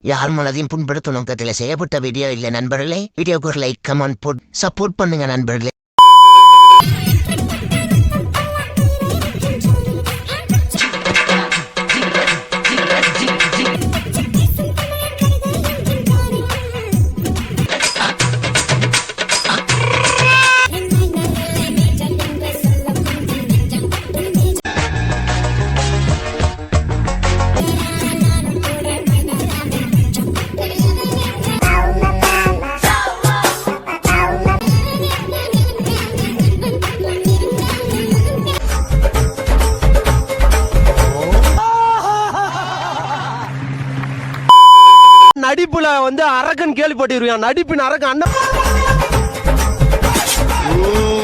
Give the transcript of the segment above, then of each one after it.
யார் மனதையும் புண்படுத்தும் நோக்கத்தில் செய்யப்பட்ட வீடியோ இல்லை நண்பர்களே. வீடியோக்கு ஒரு லைக் கமெண்ட் போட்டு சப்போர்ட் பண்ணுங்க நண்பர்களே. நடிப்புல வந்து அரக்கன் கேள்விப்பட்டிருக்கான். நடிப்பின் அரக்கன் அண்ணன்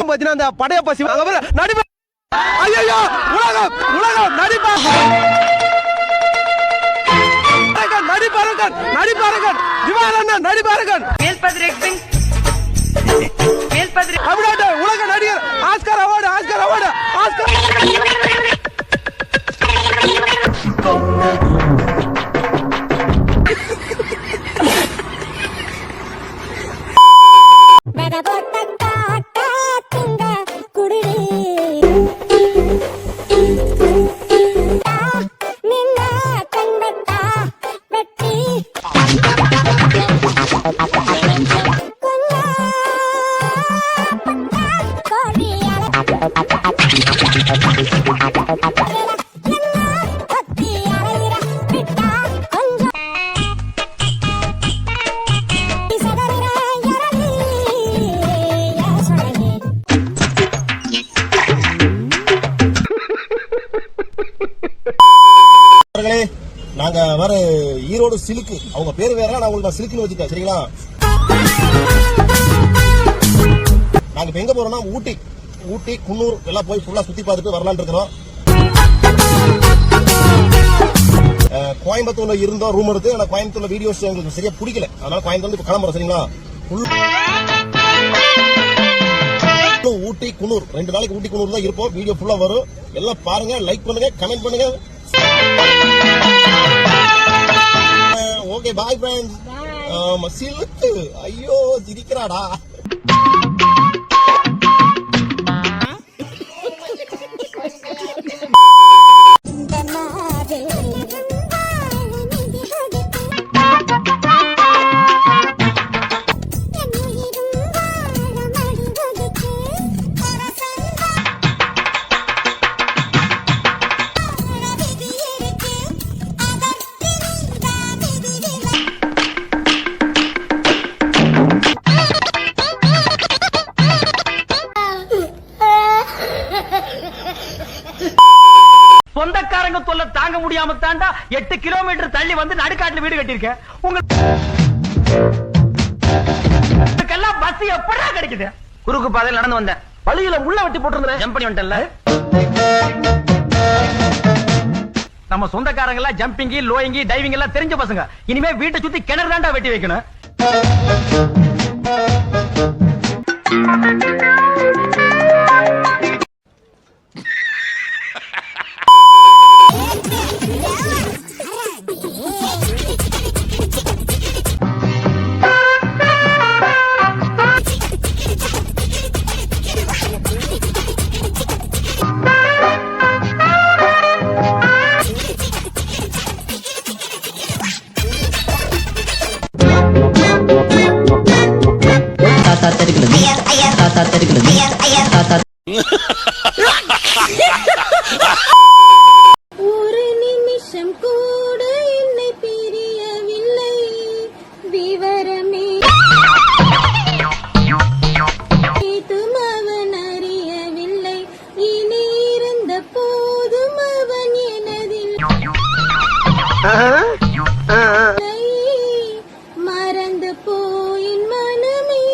பாத்தீங்கன்னா அந்த படைய பசி நடிப்பு. ஐயோ உலகம் உலகம் நடிப்பாங்க. நடிப்பாரகன் நடிப்பாரகன் திவாரண்ணன் நடிப்பாரகன் தமிழ்நாட்டு உலக நடிகர் Oscar award Oscar award Oscar. நாங்க வர ஈரோடு சிலுக்கு, அவங்க பேரு வேற, நான் உங்களுக்கு சிலுக்குன்னு வச்சுட்டேன் சரிங்களா. நாங்க இப்ப எங்க போறோம்னா ஊட்டி ஊட்டி குன்னூர் எல்லாம் போய் ஃபுல்லா சுத்தி பார்த்துட்டு வரலான்னு இருக்கிறோம். கோயம்புத்தூர்ல இருந்தோம் ரூம் எடுத்து. ஆனா கோயம்புத்தூர்ல வீடியோஸ் எங்களுக்கு சரியா பிடிக்கல, அதனால கோயம்புத்தூர்ல இப்ப கிளம்புறோம் சரிங்களா. ஊட்டி குன்னூர் 2 நாளைக்கு ஊட்டி குன்னூர் தான் இருப்போம். வீடியோ ஃபுல்லா வரும், எல்லாம் பாருங்க, லைக் பண்ணுங்க, கமெண்ட் பண்ணுங்க. Okay bye friends. சிலுக்கு ஐயோ சிரிக்கிறாடா. சொந்தக்காரங்க தொல்லை தாங்க முடியாம தாண்டா 8 கிலோமீட்டர் தள்ளி வந்து நடுக்காட்டுல வீடு கட்டியிருக்கேன். உங்களுக்கெல்லாம் பஸ் எப்படா கிடைக்குது? குறுக்கு பாதையில் நடந்து வந்தேன், வழியில முள்ள வெட்டி போட்டிருந்தேன், ஜம்ப் பண்ணி வந்துட்டேன்ல. நம்ம சொந்தக்காரங்க எல்லாம் ஜம்பிங்கி லோயிங்கி டைவிங் எல்லாம் தெரிஞ்ச பசங்க. இனிமே வீட்டை சுத்தி கிணறு தாண்டா வெட்டி வைக்கணும். ஒரு நிமிஷம் கூட என்னை பிரியவில்லை விவரமே அவன் அறியவில்லை. இனி இருந்த போதும் அவன் எனதில் மறந்து போயின் மனமே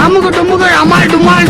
அமுக்கு டுமுக்கு அமால் டுமால்